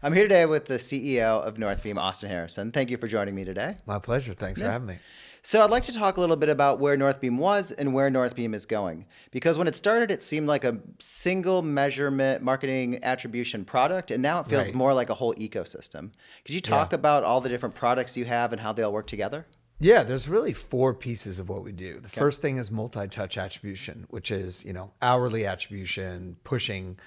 I'm here today with the CEO of Northbeam, Austin Harrison. Thank you for joining me today. My pleasure. Thanks for having me. So, I'd like to talk a little bit about where Northbeam was and where Northbeam is going. Because when it started, it seemed like a single measurement marketing attribution product, and now it feels Right. more like a whole ecosystem. Could you Yeah. talk about all the different products you have and how they all work together? Yeah, there's really four pieces of what we do. The Okay. first thing is multi-touch attribution, which is, hourly attribution, pushing,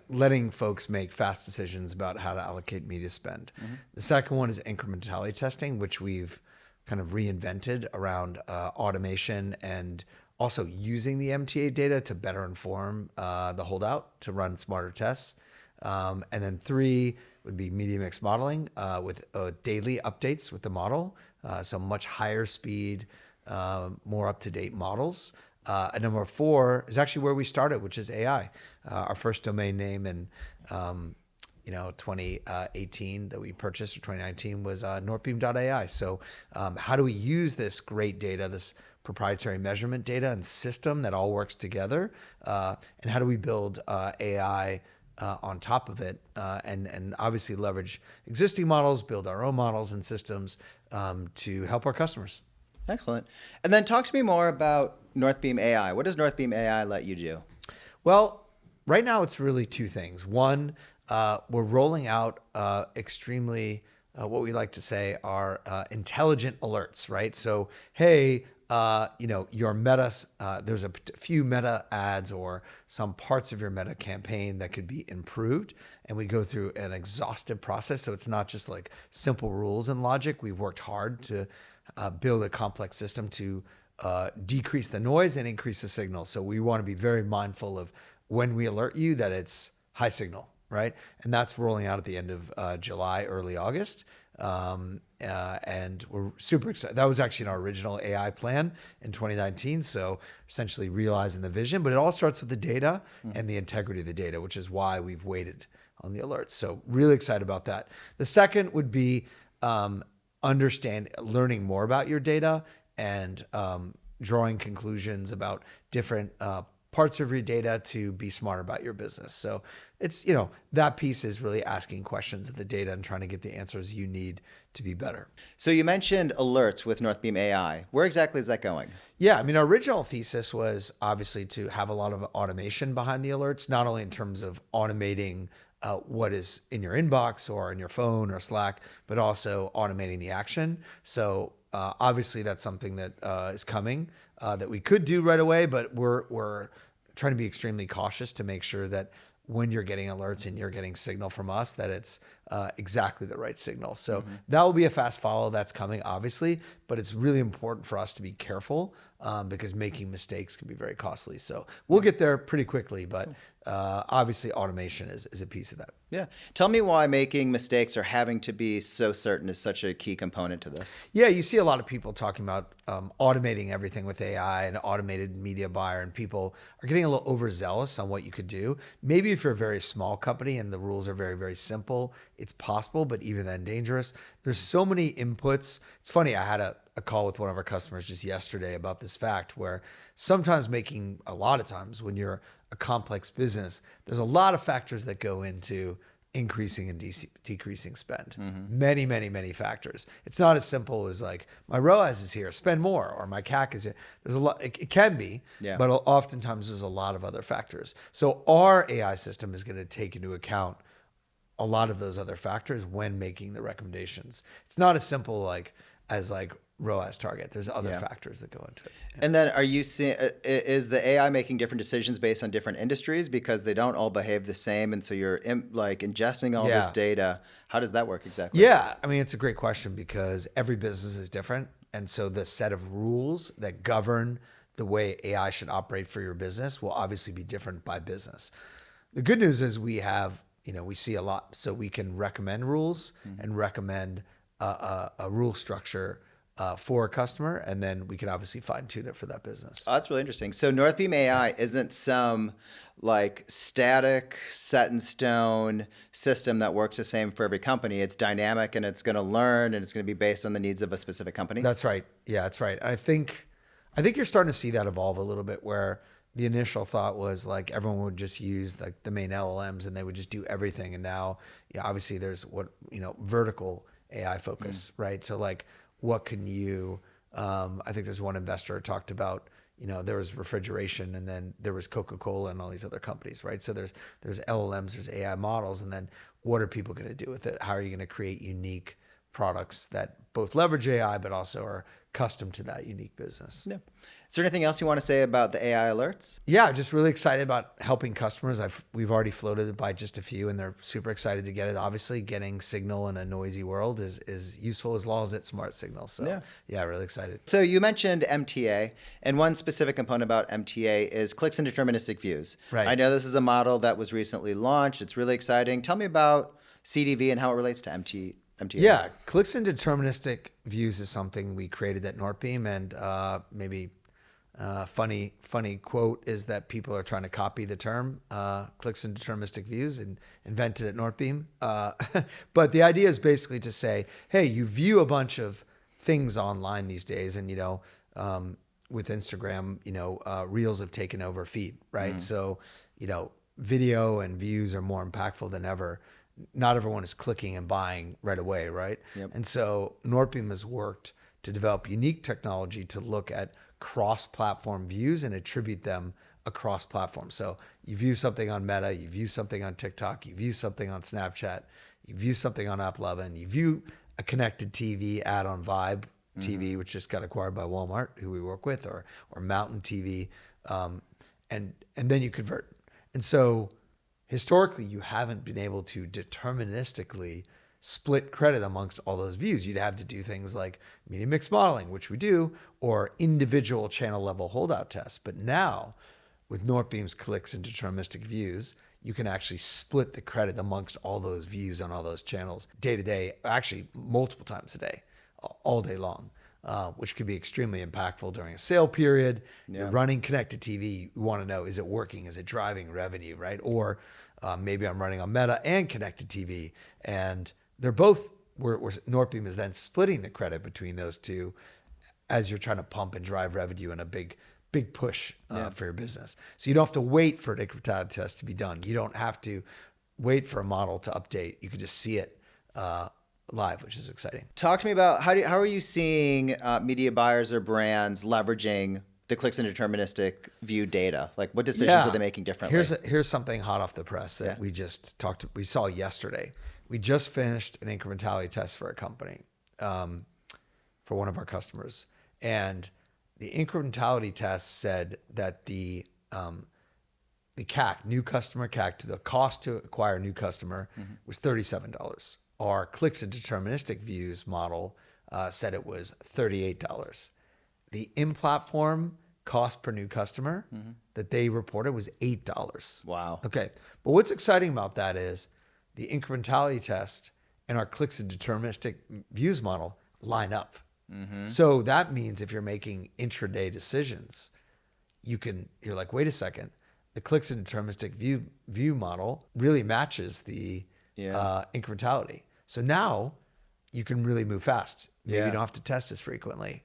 letting folks make fast decisions about how to allocate media spend. The second one is incrementality testing, which we've kind of reinvented around automation and also using the MTA data to better inform the holdout to run smarter tests. And then three would be media mix modeling with daily updates with the model. So much higher speed, more up-to-date models. And number four is actually where we started, which is AI. Our first domain name in 2018 that we purchased, or 2019, was northbeam.ai. So how do we use this great data, this proprietary measurement data and system that all works together? And how do we build AI on top of it, and obviously leverage existing models, build our own models and systems to help our customers. Excellent. And then talk to me more about Northbeam AI. What does Northbeam AI let you do? Well, right now it's really two things. One, we're rolling out extremely, what we like to say are intelligent alerts, right? So, hey, your meta, there's a few meta ads or some parts of your meta campaign that could be improved. And we go through an exhaustive process. So it's not just like simple rules and logic. We've worked hard to build a complex system to decrease the noise and increase the signal. So we want to be very mindful of when we alert you that it's high signal, right? And that's rolling out at the end of July, early August. And we're super excited. That was actually our original AI plan in 2019. So essentially realizing the vision, but it all starts with the data and the integrity of the data, which is why we've waited on the alerts. So really excited about that. The second would be learning more about your data and drawing conclusions about different parts of your data to be smarter about your business. So it's, that piece is really asking questions of the data and trying to get the answers you need to be better. So you mentioned alerts with Northbeam AI. Where exactly is that going? Yeah, I mean, our original thesis was obviously to have a lot of automation behind the alerts, not only in terms of automating what is in your inbox or in your phone or Slack, but also automating the action. So obviously that's something that is coming that we could do right away, but we're trying to be extremely cautious to make sure that when you're getting alerts and you're getting signal from us, that it's exactly the right signal. So that will be a fast follow that's coming, obviously, but it's really important for us to be careful because making mistakes can be very costly. So we'll get there pretty quickly, but obviously automation is a piece of that. Yeah. Tell me why making mistakes or having to be so certain is such a key component to this. Yeah, you see a lot of people talking about automating everything with AI and automated media buyer, and people are getting a little overzealous on what you could do. Maybe if you're a very small company and the rules are very, very simple, it's possible, but even then dangerous. There's so many inputs. It's funny, I had a call with one of our customers just yesterday about this fact where a lot of times when you're a complex business, there's a lot of factors that go into increasing and decreasing spend. Many, many, many factors. It's not as simple as like my ROAS is here, spend more, or my CAC is here. There's a lot. It can be, Yeah. but oftentimes there's a lot of other factors. So our AI system is going to take into account a lot of those other factors when making the recommendations. It's not as simple as ROAS target. There's other Yeah. factors that go into it. And then are you seeing, is the AI making different decisions based on different industries because they don't all behave the same? And so you're ingesting all this Yeah. data. How does that work exactly? Yeah, I mean, it's a great question because every business is different. And so the set of rules that govern the way AI should operate for your business will obviously be different by business. The good news is we see a lot. So we can recommend rules and recommend a rule structure for a customer, and then we can obviously fine tune it for that business. Oh, that's really interesting. So Northbeam AI isn't some static, set in stone system that works the same for every company. It's dynamic and it's going to learn and it's going to be based on the needs of a specific company. That's right. Yeah, that's right. I think you're starting to see that evolve a little bit where the initial thought was like everyone would just use like the main LLMs and they would just do everything. And now, yeah, obviously there's vertical AI focus, right? So like, what can you? I think there's one investor talked about. There was refrigeration, and then there was Coca-Cola and all these other companies, right? So there's LLMs, there's AI models, and then what are people going to do with it? How are you going to create unique products that both leverage AI but also are custom to that unique business? Yeah. Is there anything else you want to say about the AI alerts? Yeah, just really excited about helping customers. We've already floated it by just a few, and they're super excited to get it. Obviously, getting signal in a noisy world is useful as long as it's smart signal. So yeah, really excited. So you mentioned MTA, and one specific component about MTA is clicks and deterministic views. Right. I know this is a model that was recently launched. It's really exciting. Tell me about CDV and how it relates to MTA. Yeah, clicks and deterministic views is something we created at Northbeam, and maybe funny quote is that people are trying to copy the term clicks and deterministic views and invented at Northbeam. But the idea is basically to say, hey, you view a bunch of things online these days, and with Instagram, reels have taken over feed, right? So video and views are more impactful than ever. Not everyone is clicking and buying right away, right? Yep. And so Northbeam has worked to develop unique technology to look at cross-platform views and attribute them across platforms. So you view something on Meta, you view something on TikTok, you view something on Snapchat, you view something on AppLovin, you view a connected TV ad on Vibe TV, which just got acquired by Walmart, who we work with, or Mountain TV, and then you convert. And so historically, you haven't been able to deterministically split credit amongst all those views. You'd have to do things like media mix modeling, which we do, or individual channel level holdout tests. But now, with Northbeam's clicks and deterministic views, you can actually split the credit amongst all those views on all those channels day to day, actually multiple times a day, all day long. Which could be extremely impactful during a sale period. Yeah. You're running connected TV. You want to know, is it working? Is it driving revenue, right? Or maybe I'm running on Meta and connected TV, and they're both, where Northbeam is then splitting the credit between those two as you're trying to pump and drive revenue in a big push for your business. So you don't have to wait for an incrementality test to be done. You don't have to wait for a model to update. You could just see it live, which is exciting. Talk to me about how are you seeing media buyers or brands leveraging the clicks and deterministic view data? Like, what decisions are they making differently? Here's something hot off the press that we saw yesterday. We just finished an incrementality test for a company, for one of our customers, and the incrementality test said that the CAC, new customer CAC, to the cost to acquire a new customer was $37. Our clicks and deterministic views model said it was $38. The in-platform cost per new customer that they reported was $8. Wow. Okay. But what's exciting about that is the incrementality test and our clicks and deterministic views model line up. So that means if you're making intraday decisions, you're like, wait a second, the clicks and deterministic view model really matches the incrementality. So now you can really move fast. Maybe you don't have to test as frequently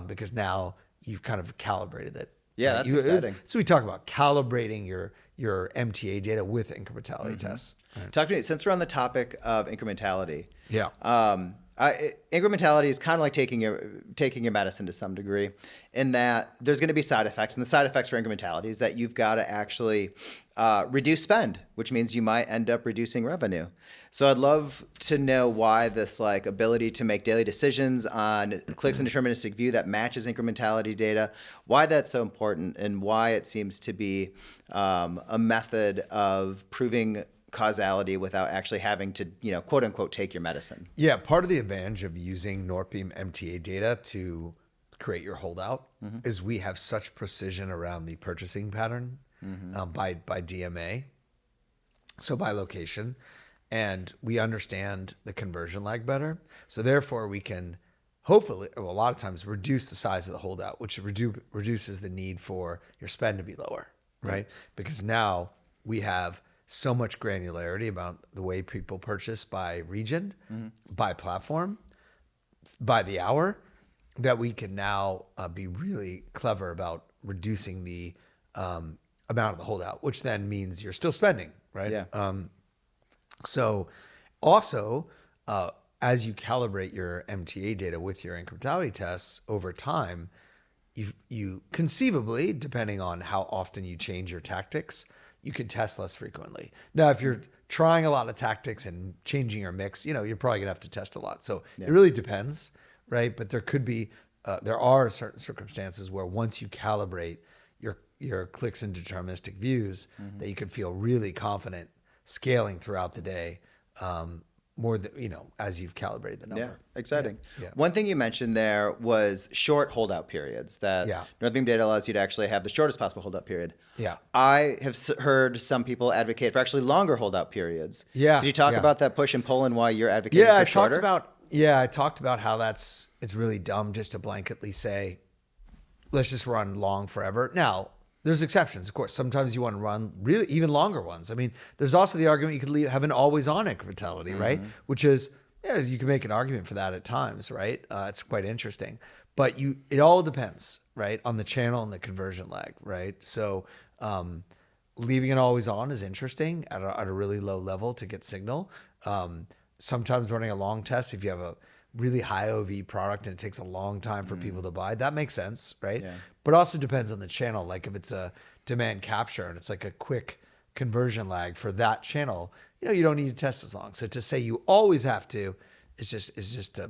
because now you've kind of calibrated it. Yeah, that's exciting. So we talk about calibrating your MTA data with incrementality tests. Right. Talk to me, since we're on the topic of incrementality. Yeah. Incrementality is kind of like taking your medicine to some degree, in that there's going to be side effects, and the side effects for incrementality is that you've got to actually reduce spend, which means you might end up reducing revenue. So I'd love to know why this ability to make daily decisions on clicks and deterministic view that matches incrementality data, why that's so important, and why it seems to be a method of proving causality without actually having to, quote unquote, take your medicine. Yeah, part of the advantage of using Northbeam MTA data to create your holdout is we have such precision around the purchasing pattern by DMA, so by location, and we understand the conversion lag better. So therefore, we can hopefully, a lot of times, reduce the size of the holdout, which reduces the need for your spend to be lower, right? Because now we have so much granularity about the way people purchase by region, by platform, by the hour, that we can now be really clever about reducing the amount of the holdout, which then means you're still spending, right? Yeah. So also, as you calibrate your MTA data with your incrementality tests over time, you conceivably, depending on how often you change your tactics, you could test less frequently. Now, if you're trying a lot of tactics and changing your mix, you're probably gonna have to test a lot. So it really depends, right? But there are certain circumstances where once you calibrate your clicks and deterministic views, that you can feel really confident scaling throughout the day, more than as you've calibrated the Yeah, number. exciting. Yeah. One thing you mentioned there was short holdout periods, that Yeah. Northbeam data allows you to actually have the shortest possible holdout period. Yeah. I have heard some people advocate for actually longer holdout periods. Yeah, Could you talk yeah. about that push and pull and why you're advocating Yeah, for I shorter? talked about how it's really dumb just to blanketly say, let's just run long forever. Now, there's exceptions, of course. Sometimes you want to run really even longer ones. I mean, there's also the argument you could have an always on incrementality, right? Which is, you can make an argument for that at times, right? It's quite interesting, but it all depends, right, on the channel and the conversion lag, right? So, leaving it always on is interesting at a really low level to get signal. Sometimes running a long test, if you have a really high OV product and it takes a long time for people to buy, that makes sense, right? Yeah. But also depends on the channel. Like if it's a demand capture and it's like a quick conversion lag for that channel, you don't need to test as long. So to say you always have to it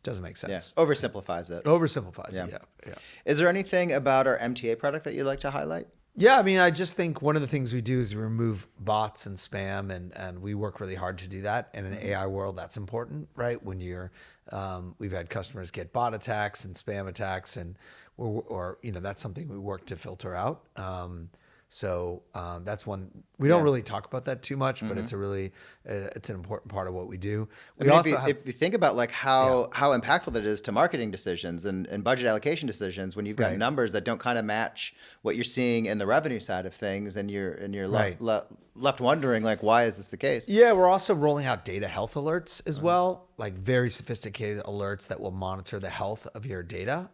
doesn't make sense. Yeah, oversimplifies it. Oversimplifies Yeah. it. Yeah. Is there anything about our MTA product that you'd like to highlight? Yeah, I mean, I just think one of the things we do is we remove bots and spam, and we work really hard to do that. In an AI world, that's important, right? When we've had customers get bot attacks and spam attacks, and that's something we work to filter out. So that's one we don't really talk about that too much, but it's it's an important part of what we do. I mean, if you think about like how impactful that is to marketing decisions and budget allocation decisions, when you've got numbers that don't kind of match what you're seeing in the revenue side of things, and you're left wondering like, why is this the case? Yeah, we're also rolling out data health alerts as well, like very sophisticated alerts that will monitor the health of your data.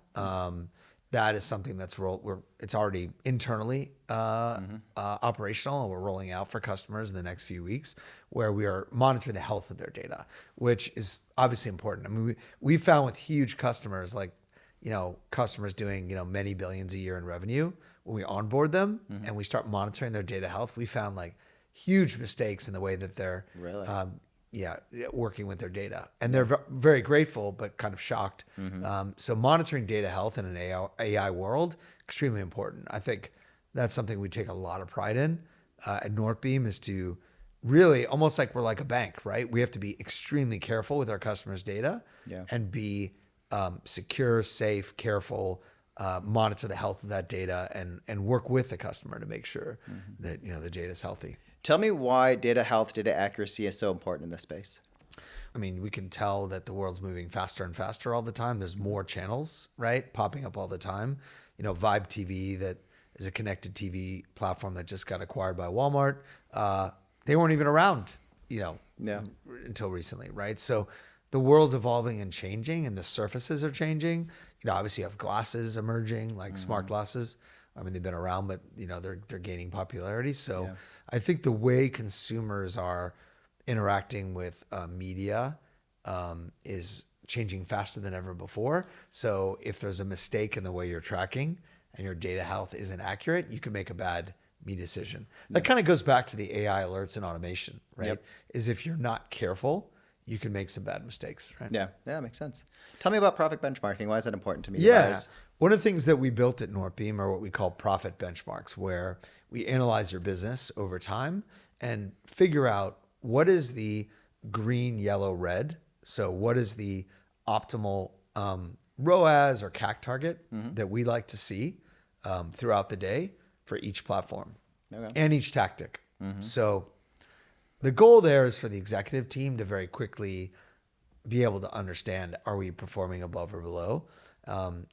That is something that's it's already internally operational, and we're rolling out for customers in the next few weeks, where we are monitoring the health of their data, which is obviously important. I mean, we found with huge customers, like customers doing many billions a year in revenue, when we onboard them and we start monitoring their data health, we found like huge mistakes in the way that they're Really? working with their data, and they're very grateful, but kind of shocked. So monitoring data health in an AI world, extremely important. I think that's something we take a lot of pride in at Northbeam, is to really almost like we're like a bank, right? We have to be extremely careful with our customers' data and be secure, safe, careful, monitor the health of that data, and work with the customer to make sure that the data is healthy. Tell me why data health, data accuracy is so important in this space. I mean, we can tell that the world's moving faster and faster all the time. There's more channels, right, popping up all the time. Vibe TV, that is a connected TV platform that just got acquired by Walmart. They weren't even around, until recently, right? So the world's evolving and changing, and the surfaces are changing. Obviously you have glasses emerging, like smart glasses. I mean, they've been around, but they're gaining popularity. So I think the way consumers are interacting with media is changing faster than ever before. So if there's a mistake in the way you're tracking and your data health isn't accurate, you can make a bad media decision. That kind of goes back to the AI alerts and automation, right? Is if you're not careful, you can make some bad mistakes, right? Yeah, that makes sense. Tell me about profit benchmarking. Why is that important to me? Yeah. One of the things that we built at Northbeam are what we call profit benchmarks, where we analyze your business over time and figure out what is the green, yellow, red. So what is the optimal ROAS or CAC target that we like to see throughout the day for each platform and each tactic. So the goal there is for the executive team to very quickly be able to understand, are we performing above or below?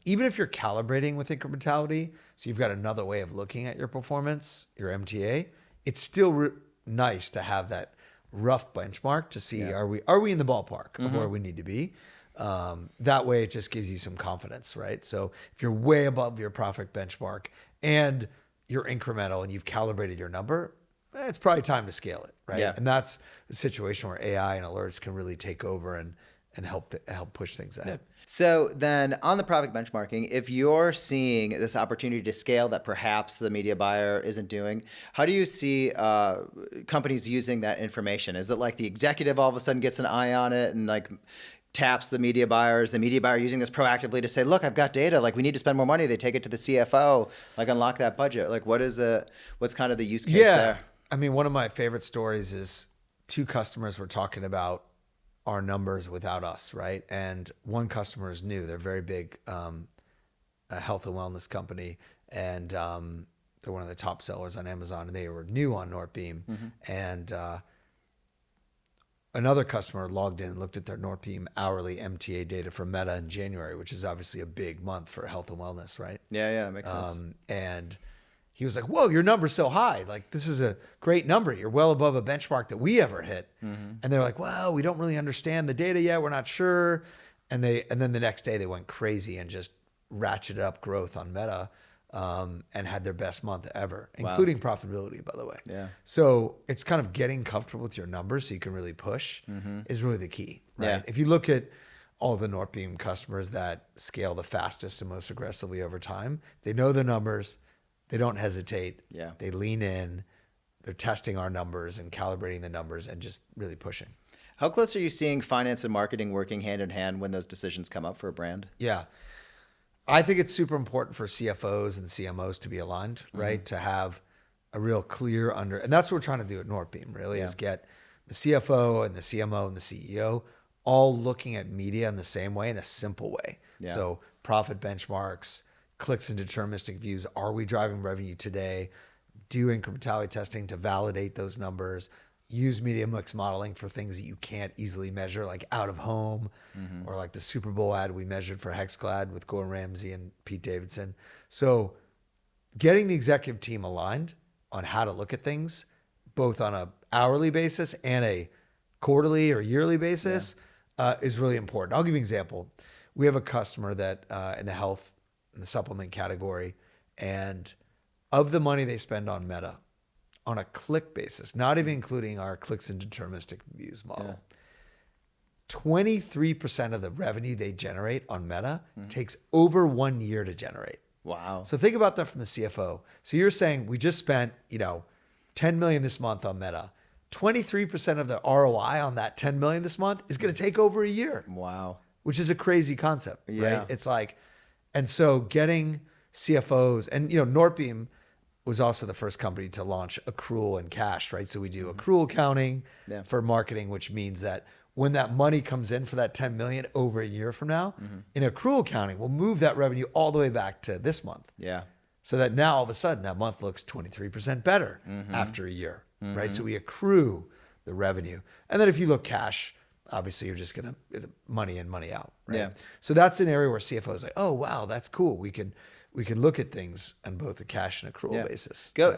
Even if you're calibrating with incrementality, so you've got another way of looking at your performance, your MTA, it's still nice to have that rough benchmark to see, are we in the ballpark of where we need to be? That way it just gives you some confidence, right? So if you're way above your profit benchmark and you're incremental and you've calibrated your number, it's probably time to scale it, right? Yeah. And that's the situation where AI and alerts can really take over and help push things ahead. So then on the profit benchmarking, if you're seeing this opportunity to scale that perhaps the media buyer isn't doing, how do you see companies using that information? Is it like the executive all of a sudden gets an eye on it and like taps the media buyers, the media buyer using this proactively to say, look, I've got data, like we need to spend more money. They take it to the CFO, like unlock that budget. Like what's kind of the use case there? I mean, one of my favorite stories is two customers were talking about our numbers without us, right? And one customer is new. They're very big, a health and wellness company, and they're one of the top sellers on Amazon, and they were new on Northbeam. And another customer logged in and looked at their Northbeam hourly MTA data from Meta in January, which is obviously a big month for health and wellness, right? Yeah, makes sense. And he was like, whoa, your number's so high. Like, this is a great number. You're well above a benchmark that we ever hit. And they're like, well, we don't really understand the data yet. We're not sure. And then the next day they went crazy and just ratcheted up growth on Meta and had their best month ever, including profitability, by the way. Yeah. So it's kind of getting comfortable with your numbers so you can really push is really the key, right? Yeah. If you look at all the Northbeam customers that scale the fastest and most aggressively over time, they know their numbers. They don't hesitate. Yeah. They lean in. They're testing our numbers and calibrating the numbers and just really pushing. How close are you seeing finance and marketing working hand in hand when those decisions come up for a brand? Yeah. I think it's super important for CFOs and CMOs to be aligned, right? To have a real clear and that's what we're trying to do at Northbeam, really, is get the CFO and the CMO and the CEO all looking at media in the same way, in a simple way. Yeah. So profit benchmarks, clicks and deterministic views. Are we driving revenue today? Do incrementality testing to validate those numbers. Use media mix modeling for things that you can't easily measure, like out of home, or like the Super Bowl ad we measured for Hexclad with Gordon Ramsay and Pete Davidson. So getting the executive team aligned on how to look at things, both on a hourly basis and a quarterly or yearly basis, is really important. I'll give you an example. We have a customer that in the health in the supplement category, and of the money they spend on Meta on a click basis, not even including our clicks and deterministic views model, 23% of the revenue they generate on Meta takes over 1 year to generate. Wow. So think about that from the CFO. So you're saying we just spent, $10 million this month on Meta. 23% of the ROI on that $10 million this month is going to take over a year. Wow. Which is a crazy concept, Yeah. right? It's like, and so getting CFOs, and Northbeam was also the first company to launch accrual and cash, right? So we do accrual accounting for marketing, which means that when that money comes in for that 10 million over a year from now, in accrual accounting, we'll move that revenue all the way back to this month. Yeah. So that now all of a sudden that month looks 23% better after a year, right? So we accrue the revenue. And then if you look cash, obviously you're just going to money in, money out, right? Yeah. So that's an area where CFO is like, oh, wow, that's cool. We can look at things on both a cash and accrual basis. Do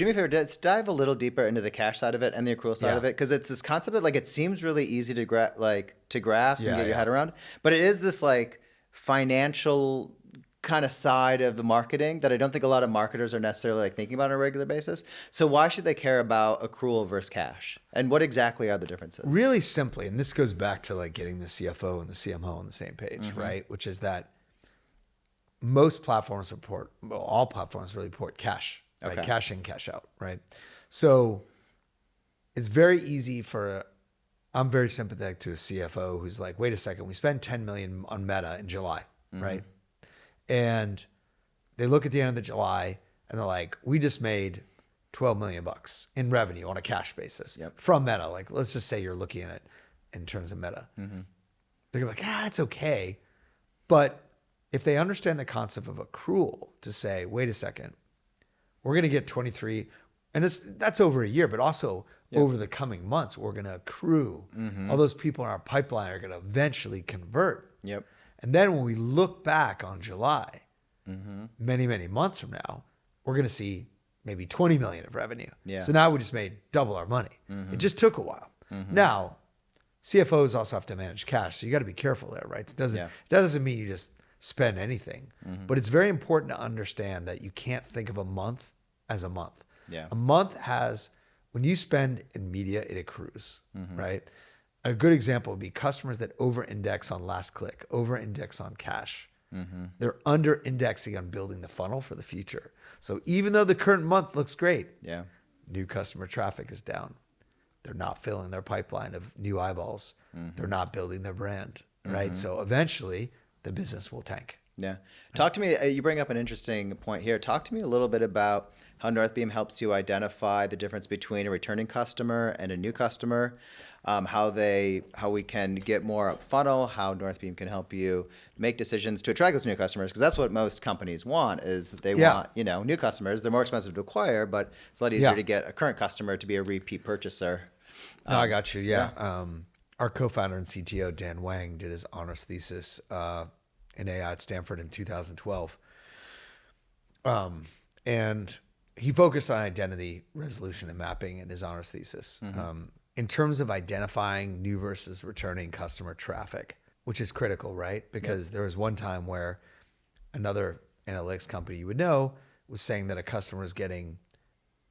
me a favor, let's dive a little deeper into the cash side of it and the accrual side of it, because it's this concept that like it seems really easy to grasp and get your head around, but it is this like financial kind of side of the marketing that I don't think a lot of marketers are necessarily like thinking about on a regular basis. So why should they care about accrual versus cash? And what exactly are the differences? Really simply, and this goes back to like getting the CFO and the CMO on the same page, right? Which is that most platforms all platforms really report cash, right? Okay. Cash in, cash out, right? So it's very easy I'm very sympathetic to a CFO who's like, wait a second, we spent 10 million on Meta in July, right? And they look at the end of the July and they're like, we just made 12 million bucks in revenue on a cash basis from Meta. Like, let's just say you're looking at it in terms of Meta. They're gonna be like, it's okay. But if they understand the concept of accrual to say, wait a second, we're going to get 23, and that's over a year, but also over the coming months, we're going to accrue. All those people in our pipeline are going to eventually convert. Yep. And then when we look back on July, many, many months from now, we're going to see maybe 20 million of revenue. Yeah. So now we just made double our money. It just took a while. Now, CFOs also have to manage cash, so you got to be careful there, right? That doesn't mean you just spend anything, but it's very important to understand that you can't think of a month as a month. Yeah. A month has, when you spend in media, it accrues, right? A good example would be customers that over-index on last click, over-index on cash. They're under-indexing on building the funnel for the future. So even though the current month looks great, Yeah. new customer traffic is down. They're not filling their pipeline of new eyeballs. They're not building their brand, right? So eventually the business will tank. Yeah. Talk to me. You bring up an interesting point here. Talk to me a little bit about how Northbeam helps you identify the difference between a returning customer and a new customer, how we can get more up funnel, how Northbeam can help you make decisions to attract those new customers, because that's what most companies want is they want, new customers. They're more expensive to acquire, but it's a lot easier to get a current customer to be a repeat purchaser. No, I got you. Yeah. Our co-founder and CTO, Dan Wang, did his honors thesis in AI at Stanford in 2012. And he focused on identity resolution and mapping in his honors thesis. In terms of identifying new versus returning customer traffic, which is critical, right? Because there was one time where another analytics company you would know was saying that a customer is getting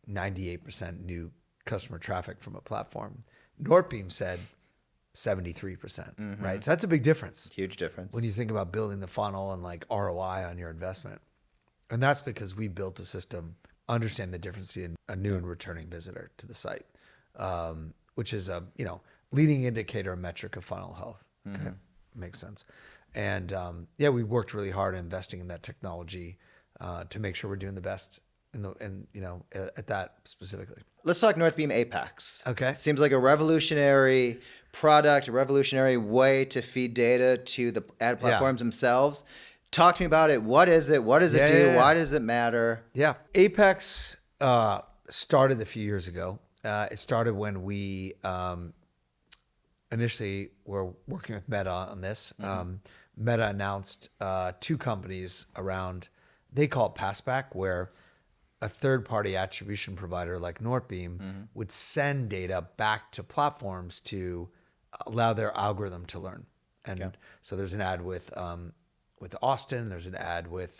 98% new customer traffic from a platform. Northbeam said 73%, right? So that's a big difference. Huge difference. When you think about building the funnel and like ROI on your investment. And that's because we built a system, understand the difference in a new and returning visitor to the site, which is a, leading indicator, metric of funnel health. Okay. Makes sense. And we worked really hard investing in that technology to make sure we're doing the best at that specifically. Let's talk Northbeam Apex. Okay. Seems like a revolutionary product, a revolutionary way to feed data to the ad platforms themselves. Talk to me about it. What is it? What does it do? Why does it matter? Yeah. Apex started a few years ago. It started when we initially were working with Meta on this. Meta announced two companies around, they call it Passback, where a third-party attribution provider like Northbeam would send data back to platforms to allow their algorithm to learn. And so there's an ad with Austin. There's an ad with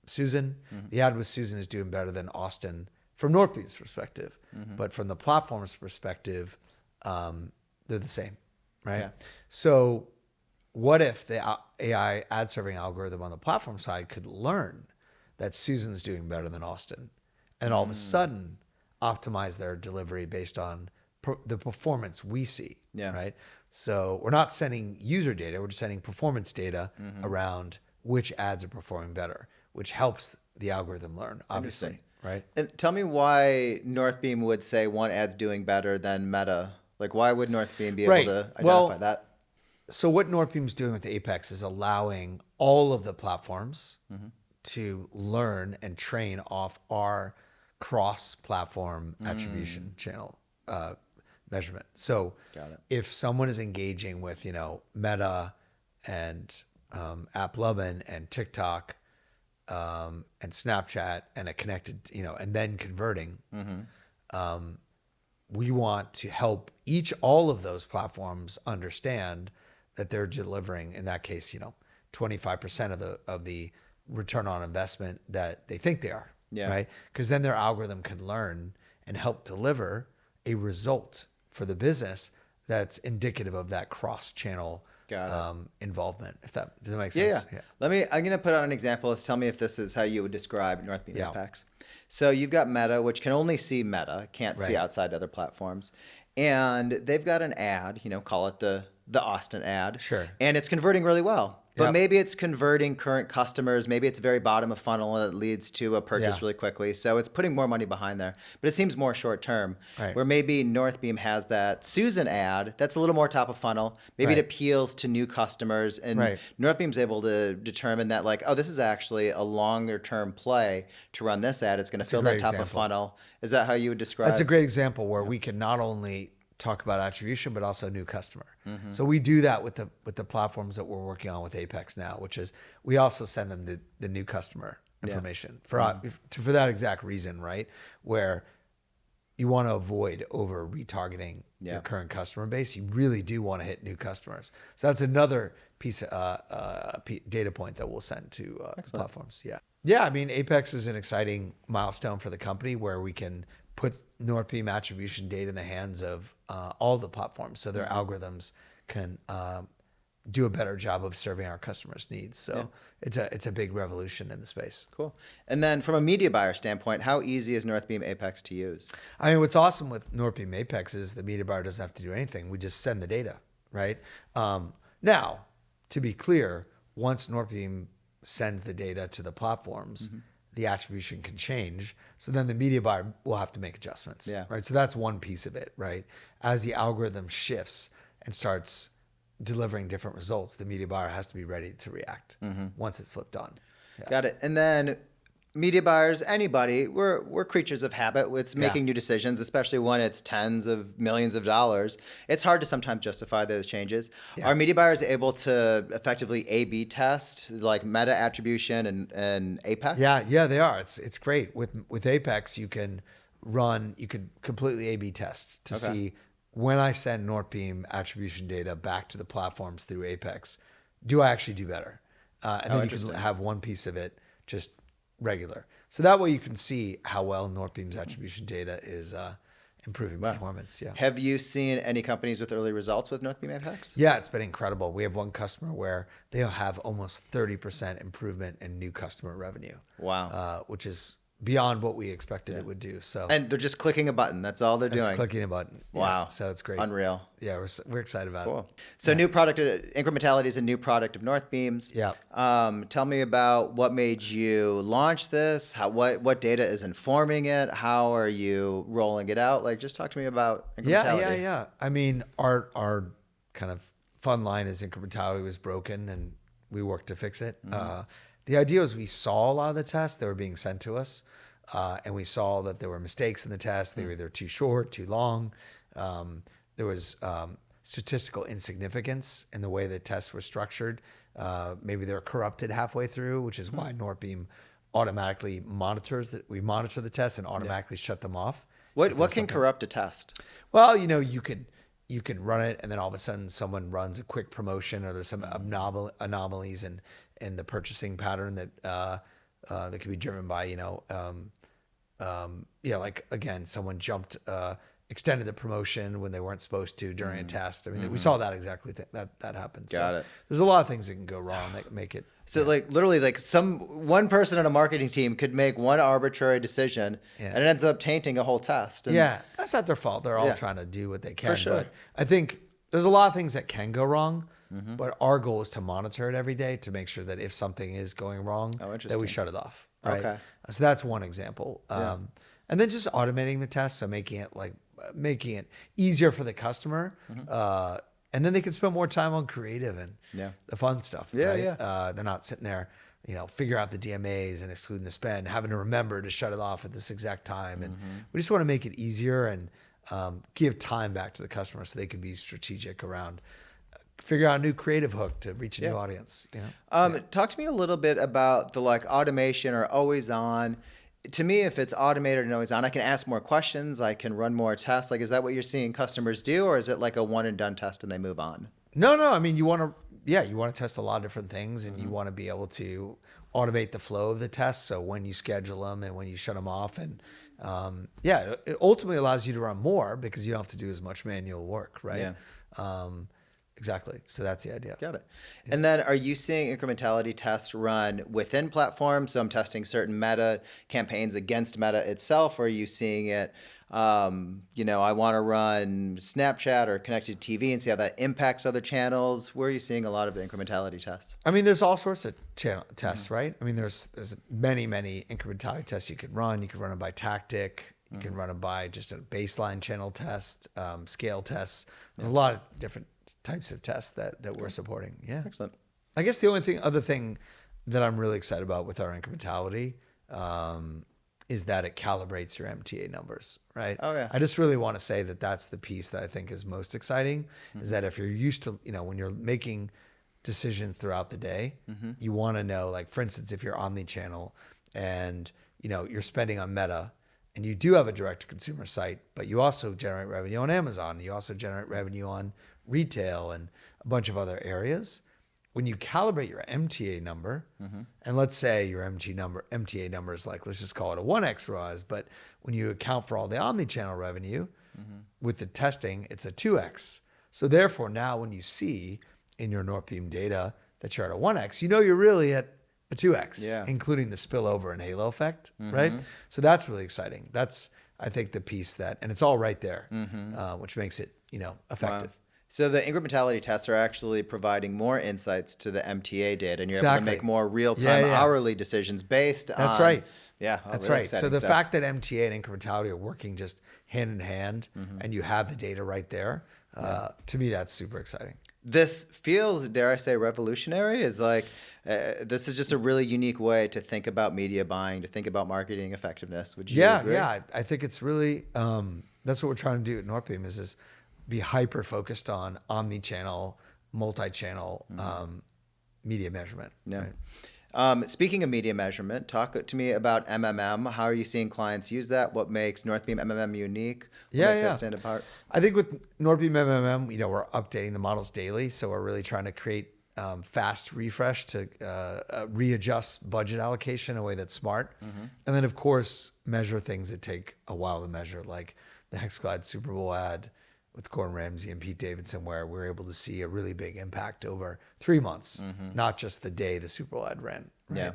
Susan. The ad with Susan is doing better than Austin from Northbeam's perspective, but from the platform's perspective, they're the same, right? Yeah. So what if the AI ad serving algorithm on the platform side could learn that Susan's doing better than Austin, and all of a sudden optimize their delivery based on the performance we see, right? So we're not sending user data, we're just sending performance data around which ads are performing better, which helps the algorithm learn, obviously, right? And tell me why Northbeam would say one ad's doing better than Meta. Like, why would Northbeam be able to identify that? So what Northbeam's doing with Apex is allowing all of the platforms to learn and train off our cross-platform attribution channel measurement. So if someone is engaging with, Meta and AppLovin and TikTok and Snapchat and a connected, and then converting, we want to help all of those platforms understand that they're delivering, in that case, 25% of the return on investment that they think they are, right? Because then their algorithm can learn and help deliver a result for the business that's indicative of that cross-channel involvement. If that does that make sense? Yeah. I'm going to put out an example. Let's tell me if this is how you would describe Northbeam Apex. So you've got Meta, which can only see Meta, can't see outside other platforms. And they've got an ad, call it the Austin ad. Sure. And it's converting really well. But maybe it's converting current customers. Maybe it's very bottom of funnel and it leads to a purchase really quickly. So it's putting more money behind there. But it seems more short term. Right. Where maybe Northbeam has that Susan ad that's a little more top of funnel. Maybe it appeals to new customers. And Northbeam's able to determine that, like, this is actually a longer term play to run this ad. It's going to fill that top of funnel. Is that how you would describe it? That's a great example where we can not only talk about attribution, but also new customer. So we do that with the platforms that we're working on with Apex now, which is we also send them the new customer information for that exact reason, right? Where you want to avoid over retargeting your current customer base. You really do want to hit new customers. So that's another piece of data point that we'll send to platforms. Yeah. Yeah, I mean, Apex is an exciting milestone for the company where we can put Northbeam attribution data in the hands of all the platforms, so their algorithms can do a better job of serving our customers' needs. Yeah. So it's a big revolution in the space. Cool. And then from a media buyer standpoint, how easy is Northbeam Apex to use? I mean, what's awesome with Northbeam Apex is the media buyer doesn't have to do anything. We just send the data, right? Now, to be clear, once Northbeam sends the data to the platforms, the attribution can change. So then the media buyer will have to make adjustments, Yeah. right? So that's one piece of it, right? As the algorithm shifts and starts delivering different results, the media buyer has to be ready to react once it's flipped on. Yeah. Got it. And then media buyers, anybody, we're creatures of habit. It's making new decisions, especially when it's tens of millions of dollars. It's hard to sometimes justify those changes. Yeah. Are media buyers able to effectively A/B test like meta attribution and Apex? Yeah, they are. It's great. With Apex, you could completely A/B test to see when I send Northbeam attribution data back to the platforms through Apex, do I actually do better? And then you can have one piece of it just regular. So that way you can see how well Northbeam's attribution data is improving performance. Yeah. Have you seen any companies with early results with Northbeam Apex? Yeah, it's been incredible. We have one customer where they'll have almost 30% improvement in new customer revenue. Wow. Which is beyond what we expected it would do. So And they're just clicking a button. That's all they're it's doing. clicking a button. Yeah, Wow. so it's great. Unreal. Yeah, we're excited about it. Cool. So new product, incrementality is a new product of Northbeam's. Yeah. Tell me about what made you launch this. What data is informing it? How are you rolling it out? Like, just talk to me about incrementality. Yeah. I mean, our kind of fun line is incrementality was broken, and we worked to fix it. The idea was we saw a lot of the tests that were being sent to us, and we saw that there were mistakes in the tests. They were either too short, too long. There was statistical insignificance in the way the tests were structured. Maybe they were corrupted halfway through, which is why Northbeam automatically monitors that. We monitor the tests and automatically shut them off. What can corrupt a test? Well, you could run it, and then all of a sudden someone runs a quick promotion, or there's some anomalies in the purchasing pattern that that could be driven by like again, someone extended the promotion when they weren't supposed to during a test. I mean, we saw that exactly that happened. Got it. There's a lot of things that can go wrong that make it. So like literally like one person on a marketing team could make one arbitrary decision and it ends up tainting a whole test. And Yeah, that's not their fault. They're all trying to do what they can. For sure. But I think there's a lot of things that can go wrong. But our goal is to monitor it every day to make sure that if something is going wrong, that we interesting. shut it off. Right? Okay. So that's one example. And then just automating the test, so making it easier for the customer. And then they can spend more time on creative and the fun stuff. Yeah, right? yeah. They're not sitting there, figure out the DMAs and excluding the spend, having to remember to shut it off at this exact time. And we just want to make it easier and give time back to the customer so they can be strategic around figure out a new creative hook to reach a new audience. Talk to me a little bit about the like automation or always on. To me, if it's automated and always on, I can ask more questions. I can run more tests. Like, is that what you're seeing customers do, or is it like a one and done test and they move on? No. I mean, you want to test a lot of different things, and you want to be able to automate the flow of the tests. So when you schedule them and when you shut them off, and it ultimately allows you to run more because you don't have to do as much manual work, right? Yeah. Exactly. So that's the idea. Got it. And then are you seeing incrementality tests run within platforms? So I'm testing certain meta campaigns against meta itself, or are you seeing it, I want to run Snapchat or connected TV and see how that impacts other channels? Where are you seeing a lot of the incrementality tests? I mean, there's all sorts of channel tests, right? I mean, there's many incrementality tests you could run. You could run them by tactic. You can run them by just a baseline channel test, scale tests. There's a lot of different types of tests that we're supporting. Yeah. Excellent. I guess the other thing that I'm really excited about with our incrementality is that it calibrates your MTA numbers, right? Oh, yeah. I just really want to say that that's the piece that I think is most exciting, is that if you're used to, when you're making decisions throughout the day, you want to know, like, for instance, if you're omni-channel and, you're spending on Meta, and you do have a direct-to-consumer site, but you also generate revenue on Amazon. You also generate revenue on retail and a bunch of other areas. when you calibrate your MTA number, and let's say your MTA number is like, let's just call it a 1x rise, but when you account for all the omni-channel revenue with the testing, it's a 2x. So therefore, now when you see in your Northbeam data that you're at a 1x, you know you're really at a 2x, Yeah. including the spillover and halo effect, right? So that's really exciting. That's, I think, the piece that, and it's all right there, which makes it, effective. Wow. So the incrementality tests are actually providing more insights to the MTA data, and you're able to Exactly. make more real-time Yeah. hourly decisions based That's on. right. Yeah, oh, That's really right. So exciting the stuff. fact that MTA and incrementality are working just hand in hand, and you have the data right there, to me, that's super exciting. This feels, dare I say, revolutionary. Is like this is just a really unique way to think about media buying, to think about marketing effectiveness. Would you agree? Yeah. I think it's really that's what we're trying to do at Northbeam is be hyper focused on omni-channel, multi-channel media measurement. Yeah. Right? Speaking of media measurement, talk to me about MMM. How are you seeing clients use that? What makes Northbeam MMM unique? What makes that stand apart? I think with Northbeam MMM, we're updating the models daily, so we're really trying to create fast refresh to readjust budget allocation in a way that's smart, and then of course measure things that take a while to measure, like the HexGlide Super Bowl ad with Gordon Ramsay and Pete Davidson, where we're able to see a really big impact over 3 months, not just the day the Super Bowl ad ran, right?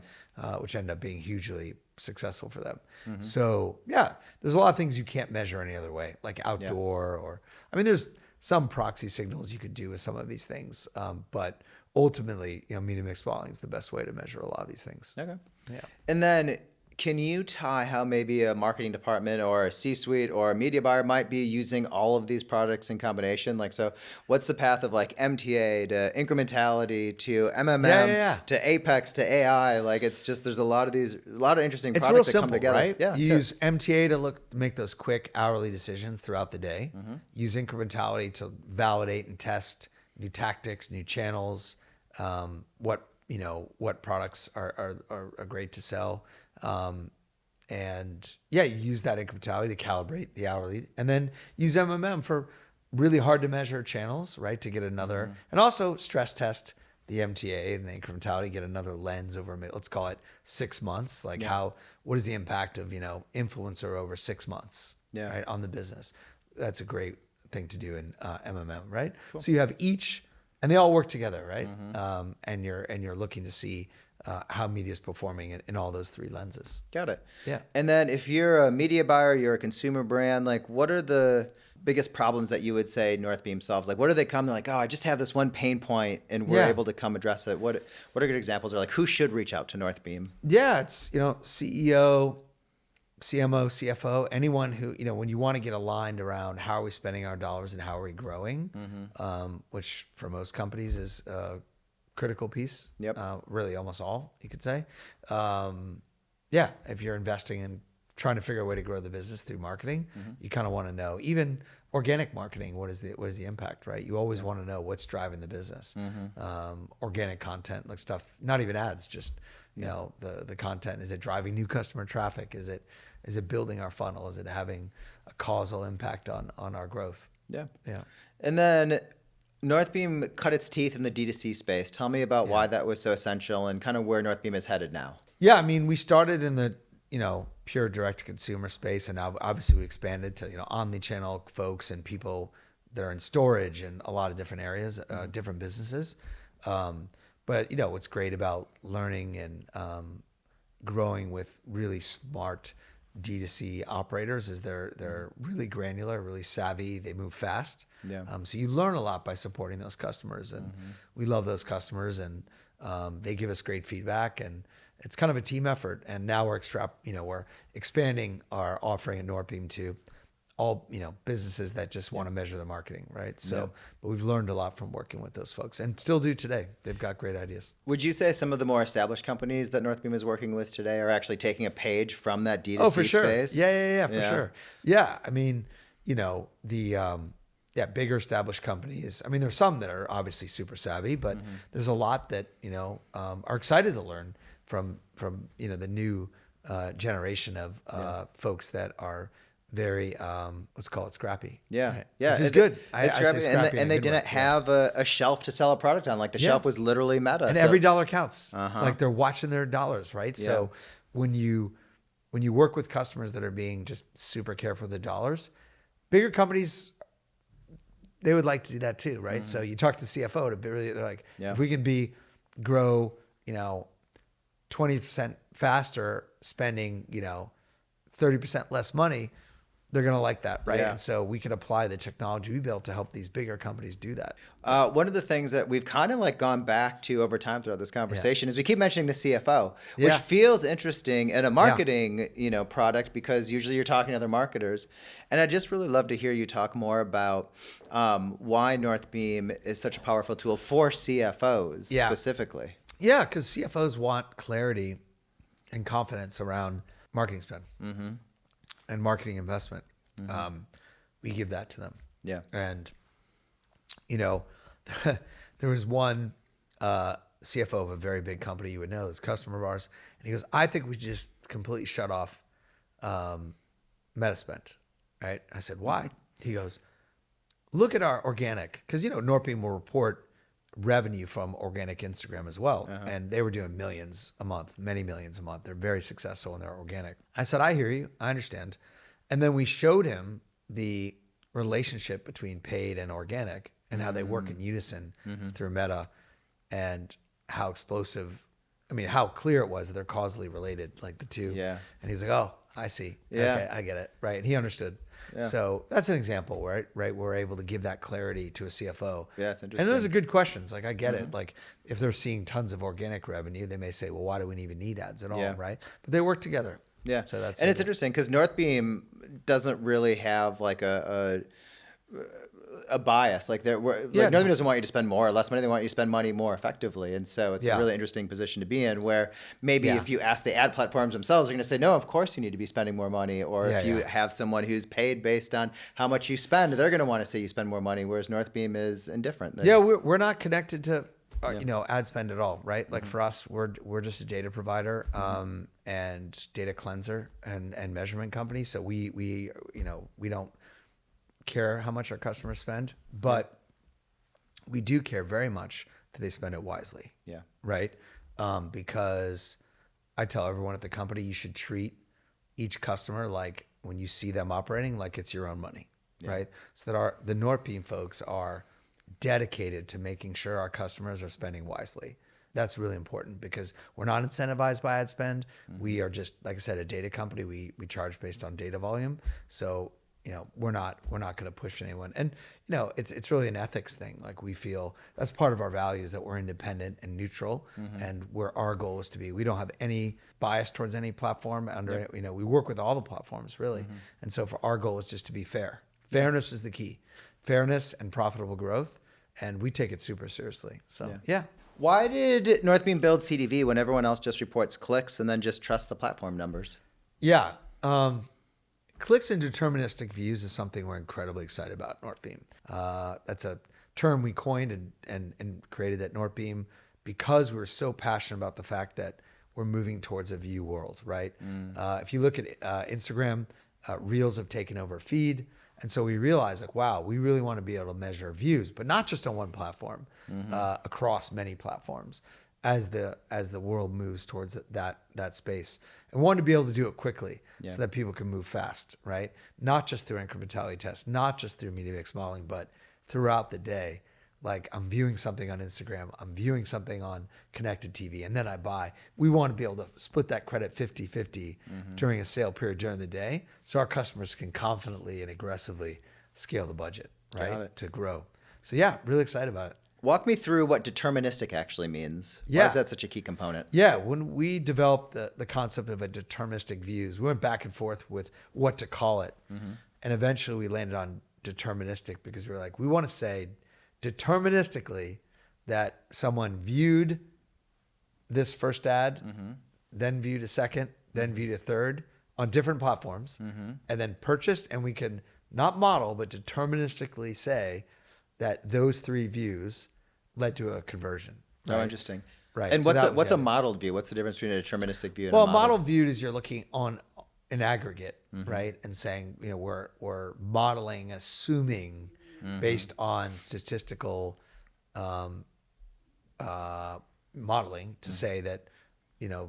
Which ended up being hugely successful for them. So there's a lot of things you can't measure any other way, like outdoor or, there's some proxy signals you could do with some of these things, but ultimately, media mix modeling is the best way to measure a lot of these things. Okay. Yeah. And then can you tie how maybe a marketing department or a C-suite or a media buyer might be using all of these products in combination? Like, so what's the path of like MTA to incrementality to MMM to Apex to AI? Like, it's just, there's a lot of interesting It's real products that simple, come together. right? Yeah. You use MTA to make those quick hourly decisions throughout the day. Use incrementality to validate and test new tactics, new channels, what products are great to sell. And you use that incrementality to calibrate the hourly, and then use MMM for really hard to measure channels, right? To get another, and also stress test the MTA and the incrementality, get another lens over, let's call it 6 months. Like what is the impact of, influencer over 6 months, right, on the business? That's a great thing to do in MMM, right? Cool. So you have each, and they all work together, right? And you're looking to see how media is performing in all those three lenses. Got it. Yeah. And then if you're a media buyer, you're a consumer brand, like what are the biggest problems that you would say Northbeam solves? Like what do they come, they're like, oh, I just have this one pain point and we're able to come address it. What are good examples? Or like who should reach out to Northbeam? Yeah, it's, CEO, CMO, CFO, anyone who, when you want to get aligned around how are we spending our dollars and how are we growing, which for most companies is critical piece. Really almost all, you could say. If you're investing in trying to figure out a way to grow the business through marketing, you kind of want to know, even organic marketing, what is the impact, right? You always want to know what's driving the business. Organic content, like stuff, not even ads, just the content. Is it driving new customer traffic? Is it building our funnel? Is it having a causal impact on our growth? Yeah. And then Northbeam cut its teeth in the D2C space. Tell me about why that was so essential and kind of where Northbeam is headed now. Yeah, we started in the pure direct-to-consumer space, and now obviously we expanded to omni-channel folks and people that are in storage and a lot of different areas, different businesses. But what's great about learning and growing with really smart D2C operators is they're really granular, really savvy. They move fast. So you learn a lot by supporting those customers, and we love those customers, and they give us great feedback, and it's kind of a team effort. And now we're expanding our offering at Northbeam to all businesses that just want to measure the marketing, right? So, but we've learned a lot from working with those folks, and still do today. They've got great ideas. Would you say some of the more established companies that Northbeam is working with today are actually taking a page from that D2C oh, for sure. space? Yeah, for sure. Yeah, the bigger established companies. There's some that are obviously super savvy, but there's a lot that are excited to learn from the new generation of folks that are very let's call it scrappy. Yeah, Right? yeah, Which is good. it's I say scrappy, scrappy in and a they good way. didn't Yeah. have a shelf to sell a product on. Like the Yeah. shelf was literally Meta. And So, every dollar counts. uh-huh. Like they're watching their dollars, right? Yeah. So when you work with customers that are being just super careful with the dollars, bigger companies, they would like to do that too, right? So you talk to the CFO to be really, they're like, Yeah. if we can grow, 20% faster, spending, 30% less money, they're going to like that, right? Yeah. And so we can apply the technology we built to help these bigger companies do that. One of the things that we've kind of like gone back to over time throughout this conversation is we keep mentioning the CFO, which Yeah. feels interesting in a Yeah. marketing, product, because usually you're talking to other marketers. And I'd just really love to hear you talk more about why Northbeam is such a powerful tool for CFOs Yeah. specifically. Yeah, because CFOs want clarity and confidence around marketing spend and marketing investment. We give that to them. Yeah. And, there was one CFO of a very big company you would know, this customer of ours, and he goes, I think we just completely shut off meta spend. Right? I said, why? He goes, look at our organic, because, Northbeam will report revenue from organic Instagram as well. And they were doing millions a month, many millions a month. They're very successful in their organic. I said, I hear you. I understand. And then we showed him the relationship between paid and organic and how they work in unison through Meta, and how explosive, how clear it was that they're causally related, like the two. Yeah. And he's like, oh, I see. Yeah. Okay, I get it. Right. And he understood. Yeah. So that's an example, right? We're able to give that clarity to a CFO. Yeah, it's And interesting. those are good questions. Like, I get it. Like, if they're seeing tons of organic revenue, they may say, well, why do we even need ads at all? Yeah. Right. But they work together. Yeah. So that's and it's interesting because Northbeam doesn't really have like a bias. Like Northbeam doesn't want you to spend more or less money. They want you to spend money more effectively. And so it's a really interesting position to be in, where maybe if you ask the ad platforms themselves, they're going to say, no, of course you need to be spending more money. Or if you have someone who's paid based on how much you spend, they're going to want to say you spend more money. Whereas Northbeam is indifferent. We're not connected to ad spend at all, right? Like for us, we're just a data provider and data cleanser and measurement company. So we don't care how much our customers spend, but we do care very much that they spend it wisely. Yeah. Right. Because I tell everyone at the company, you should treat each customer like, when you see them operating, like it's your own money. Yeah. Right. So that the Northbeam folks are dedicated to making sure our customers are spending wisely. That's really important because we're not incentivized by ad spend. We are just, like I said, a data company. We charge based on data volume. So, we're not going to push anyone. And, it's really an ethics thing. Like, we feel that's part of our values, that we're independent and neutral, and where our goal is to be. We don't have any bias towards any platform we work with all the platforms really. And so for our goal is just to be fair. Fairness is the key. Fairness and profitable growth. And we take it super seriously. So, yeah. Why did Northbeam build CDV when everyone else just reports clicks and then just trusts the platform numbers? Yeah. Clicks and deterministic views is something we're incredibly excited about at Northbeam. That's a term we coined and created at Northbeam because we're so passionate about the fact that we're moving towards a view world, right? If you look at Instagram, Reels have taken over feed. And so we realized, like, wow, we really want to be able to measure views, but not just on one platform, across many platforms as the world moves towards that space. And wanted to be able to do it quickly so that people can move fast, right? Not just through incrementality tests, not just through media mix modeling, but throughout the day. Like, I'm viewing something on Instagram, I'm viewing something on connected TV, and then I buy. We want to be able to split that credit 50-50 during a sale period during the day, so our customers can confidently and aggressively scale the budget, right, to grow. So yeah, really excited about it. Walk me through what deterministic actually means. Yeah. Why is that such a key component? Yeah, when we developed the concept of a deterministic views, we went back and forth with what to call it. And eventually we landed on deterministic because we were like, we want to say deterministically that someone viewed this first ad, then viewed a second, then viewed a third on different platforms, and then purchased, and we can not model, but deterministically say that those three views led to a conversion. Right? Oh, interesting. Right. And So what's a modeled view? What's the difference between a deterministic view and a modeled viewed is you're looking on an aggregate, right? And saying, we're modeling, assuming based on statistical modeling to say that,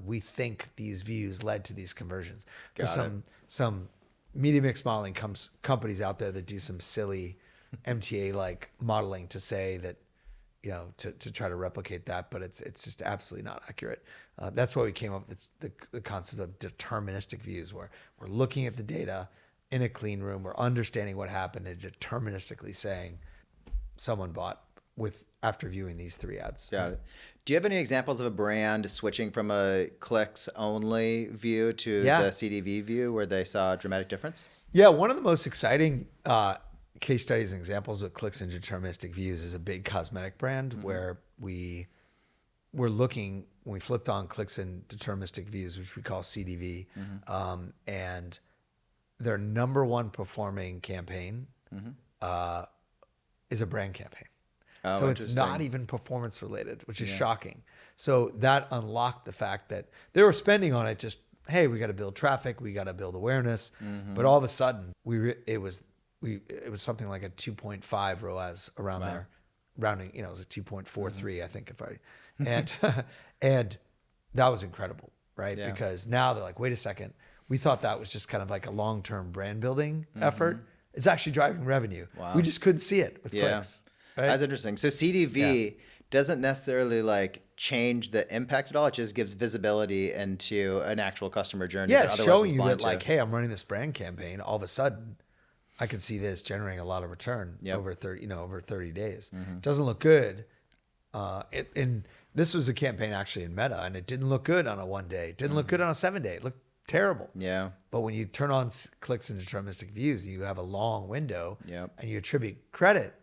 we think these views led to these conversions. There's Got it. some media mix modeling companies out there that do some silly MTA like modeling to say that, to try to replicate that, but it's just absolutely not accurate. That's why we came up with the concept of deterministic views, where we're looking at the data in a clean room, we're understanding what happened, and deterministically saying someone bought after viewing these 3 ads. Got it. Do you have any examples of a brand switching from a clicks only view to the CDV view where they saw a dramatic difference? Yeah, one of the most exciting case studies and examples with clicks and deterministic views is a big cosmetic brand where we were looking, when we flipped on clicks and deterministic views, which we call CDV, and their number one performing campaign is a brand campaign. Oh, so it's not even performance related, which is shocking. So that unlocked the fact that they were spending on it just, hey, we got to build traffic, we got to build awareness. But all of a sudden, it was something like a 2.5 ROAS around there, rounding, it was a 2.43, I think, and that was incredible, right? Yeah. Because now they're like, wait a second, we thought that was just kind of like a long-term brand building effort. It's actually driving revenue. Wow. We just couldn't see it with clicks. Right? That's interesting. So CDV doesn't necessarily like change the impact at all. It just gives visibility into an actual customer journey. Yeah, it's showing you that like, hey, I'm running this brand campaign. All of a sudden, I can see this generating a lot of return over 30 days. It doesn't look good. And this was a campaign actually in Meta, and it didn't look good on a 1 day. It didn't look good on a 7 day. It looked terrible. Yeah. But when you turn on clicks and deterministic views, you have a long window, Yep. and you attribute credit.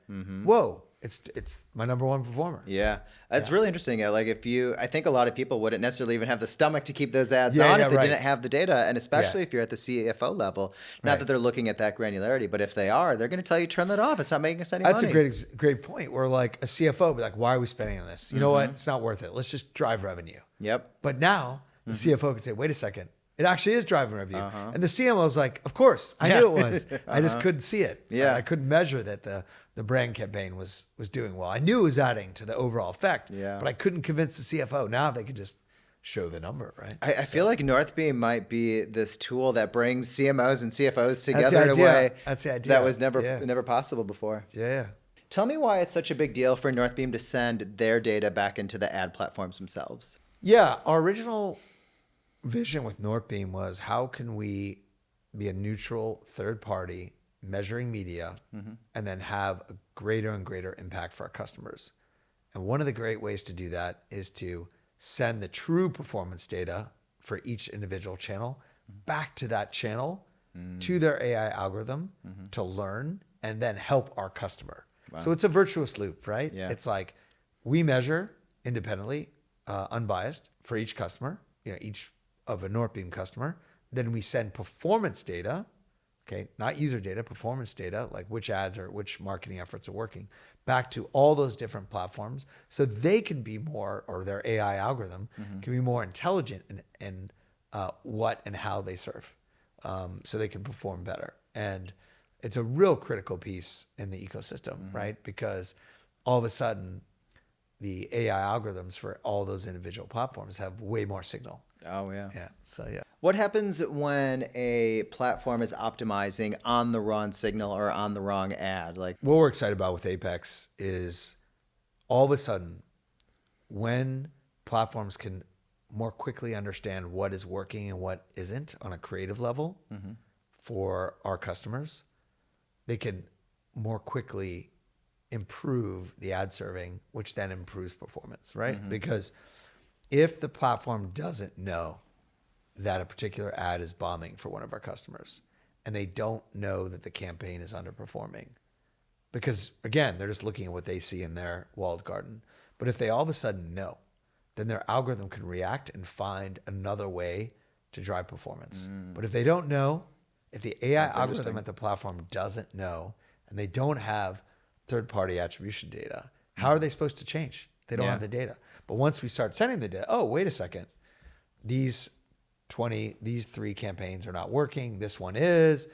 Whoa, it's my number one performer. Yeah. It's really interesting. Like I think a lot of people wouldn't necessarily even have the stomach to keep those ads on if they didn't have the data. And especially if you're at the CFO level, not that they're looking at that granularity, but if they are, they're going to tell you, turn that off. It's not making us any money. That's a great point. Where like a CFO be like, why are we spending on this? You know what? It's not worth it. Let's just drive revenue. Yep. But now the CFO can say, wait a second. It actually is driving revenue. And the CMO was like, of course, I knew it was. I just couldn't see it. Yeah. I couldn't measure that the brand campaign was doing well. I knew it was adding to the overall effect, but I couldn't convince the CFO. Now they could just show the number, right? I feel like Northbeam might be this tool that brings CMOs and CFOs together in a way that was never possible before. Yeah. Tell me why it's such a big deal for Northbeam to send their data back into the ad platforms themselves. Yeah, our original vision with Northbeam was, how can we be a neutral third party measuring media and then have a greater and greater impact for our customers? And one of the great ways to do that is to send the true performance data for each individual channel back to that channel, to their AI algorithm to learn and then help our customer. Wow. So it's a virtuous loop, right? Yeah. It's like we measure independently, unbiased for each customer, each of a Northbeam customer. Then we send performance data, okay, not user data, performance data, like which ads or which marketing efforts are working, back to all those different platforms so they can be more, or their AI algorithm can be more intelligent in what and how they serve, so they can perform better. And it's a real critical piece in the ecosystem, right? Because all of a sudden, the AI algorithms for all those individual platforms have way more signal. Oh, yeah. Yeah. So, yeah. What happens when a platform is optimizing on the wrong signal or on the wrong ad? Like, what we're excited about with Apex is all of a sudden, when platforms can more quickly understand what is working and what isn't on a creative level for our customers, they can more quickly improve the ad serving, which then improves performance, right? Because if the platform doesn't know that a particular ad is bombing for one of our customers, and they don't know that the campaign is underperforming, because again, they're just looking at what they see in their walled garden. But if they all of a sudden know, then their algorithm can react and find another way to drive performance. But if they don't know, if the AI algorithm at the platform doesn't know, and they don't have third-party attribution data, how are they supposed to change? They don't have the data. But once we start sending the data, oh, wait a second, these 20 these 3 campaigns are not working, this one is,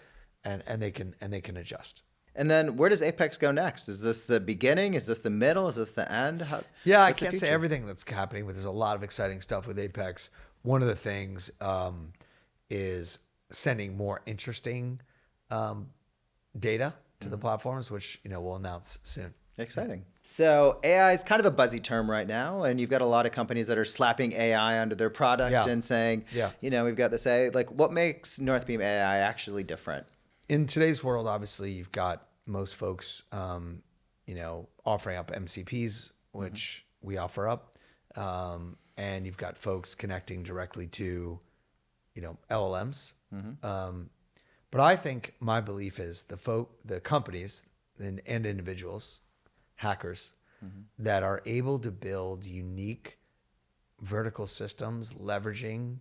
and they can adjust. And then where does Apex go next? Is this the beginning? Is this the middle? Is this the end? Yeah, I What's the can't say future? everything that's happening, but there's a lot of exciting stuff with Apex. One of the things is sending more interesting data to the platforms, which we'll announce soon. Exciting. So AI is kind of a buzzy term right now, and you've got a lot of companies that are slapping AI onto their product Yeah. and saying, Yeah. we've got this AI. Like, what makes Northbeam AI actually different? In today's world, obviously, you've got most folks, offering up MCPs, which we offer up, and you've got folks connecting directly to, LLMs. But I think my belief is the companies and individuals, hackers, that are able to build unique vertical systems leveraging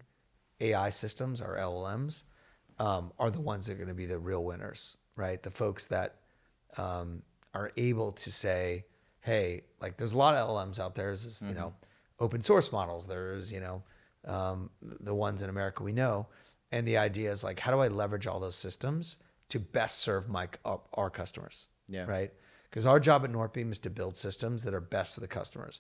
AI systems or LLMs are the ones that are going to be the real winners, right? The folks that are able to say, hey, like there's a lot of LLMs out there. There's open source models. There's the ones in America we know, and the idea is like, how do I leverage all those systems to best serve our customers, Yeah. right? Because our job at Northbeam is to build systems that are best for the customers.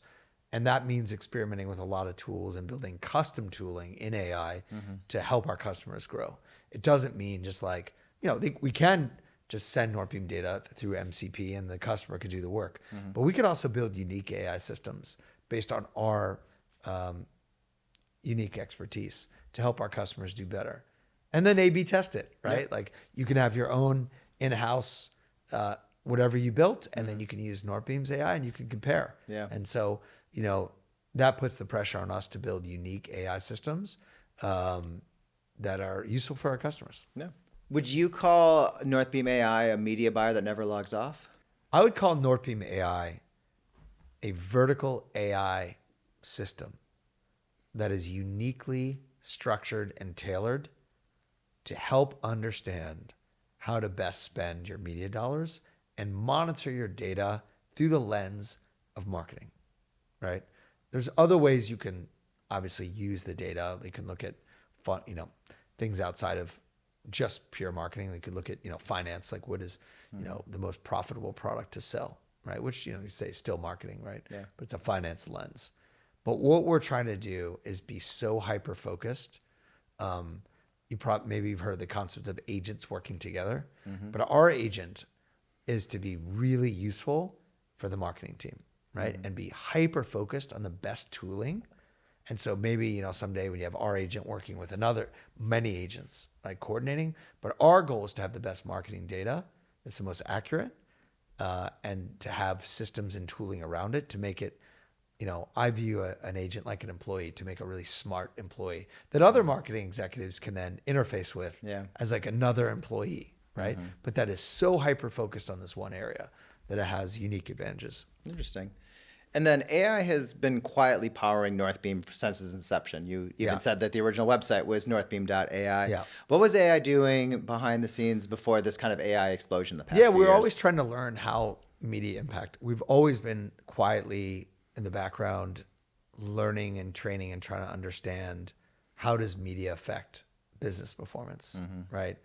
And that means experimenting with a lot of tools and building custom tooling in AI to help our customers grow. It doesn't mean just like, we can just send Northbeam data through MCP and the customer could do the work. But we could also build unique AI systems based on our unique expertise to help our customers do better. And then A/B test it, right? Yeah. Like you can have your own in-house whatever you built, and then you can use Northbeam's AI and you can compare. Yeah. And so, that puts the pressure on us to build unique AI systems that are useful for our customers. No. Would you call Northbeam AI a media buyer that never logs off? I would call Northbeam AI a vertical AI system that is uniquely structured and tailored to help understand how to best spend your media dollars and monitor your data through the lens of marketing, right? There's other ways you can obviously use the data. You can look at fun, things outside of just pure marketing. You could look at, finance, like what is, the most profitable product to sell, right? Which, you say is still marketing, right? Yeah. But it's a finance lens. But what we're trying to do is be so hyper-focused. Maybe you've heard the concept of agents working together, but our agent is to be really useful for the marketing team, right? And be hyper-focused on the best tooling. And so maybe, someday when you have our agent working with many agents, like coordinating, but our goal is to have the best marketing data that's the most accurate, and to have systems and tooling around it to make it, I view an agent like an employee, to make a really smart employee that other marketing executives can then interface with as like another employee, right? But that is so hyper-focused on this one area that it has unique advantages. Interesting. And then AI has been quietly powering Northbeam since its inception. You even said that the original website was northbeam.ai. Yeah. What was AI doing behind the scenes before this kind of AI explosion the past few We're years? always trying to learn how media impact. We've always been quietly in the background learning and training and trying to understand how does media affect business performance, right?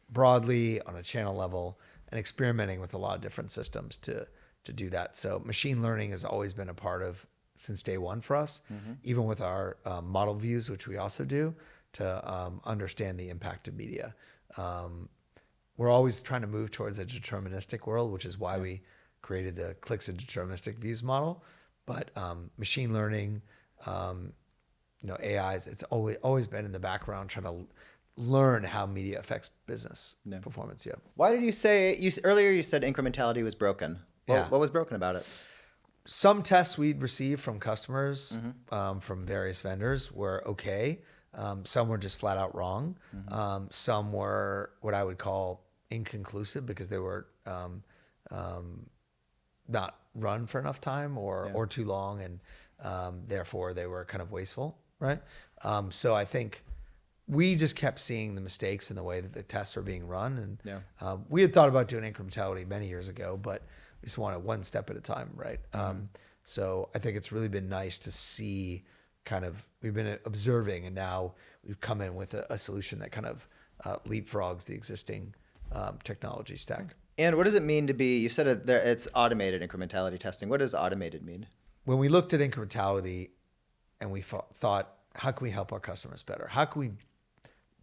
Broadly on a channel level, and experimenting with a lot of different systems to do that. So machine learning has always been a part of since day one for us, even with our model views, which we also do to understand the impact of media. We're always trying to move towards a deterministic world, which is why we created the clicks and deterministic views model. But machine learning, AIs, it's always been in the background trying to learn how media affects business performance. Yeah. Why did you say, earlier you said incrementality was broken? What was broken about it? Some tests we'd received from customers from various vendors were okay. Some were just flat out wrong. Some were what I would call inconclusive because they were not run for enough time or too long, and therefore they were kind of wasteful, right? So I think we just kept seeing the mistakes in the way that the tests were being run, and we had thought about doing incrementality many years ago, but we just wanted one step at a time, right? So I think it's really been nice to see we've been observing, and now we've come in with a solution that kind of leapfrogs the existing technology stack. And what does it mean to be, you said it's automated incrementality testing. What does automated mean? When we looked at incrementality and we thought, how can we help our customers better? How can we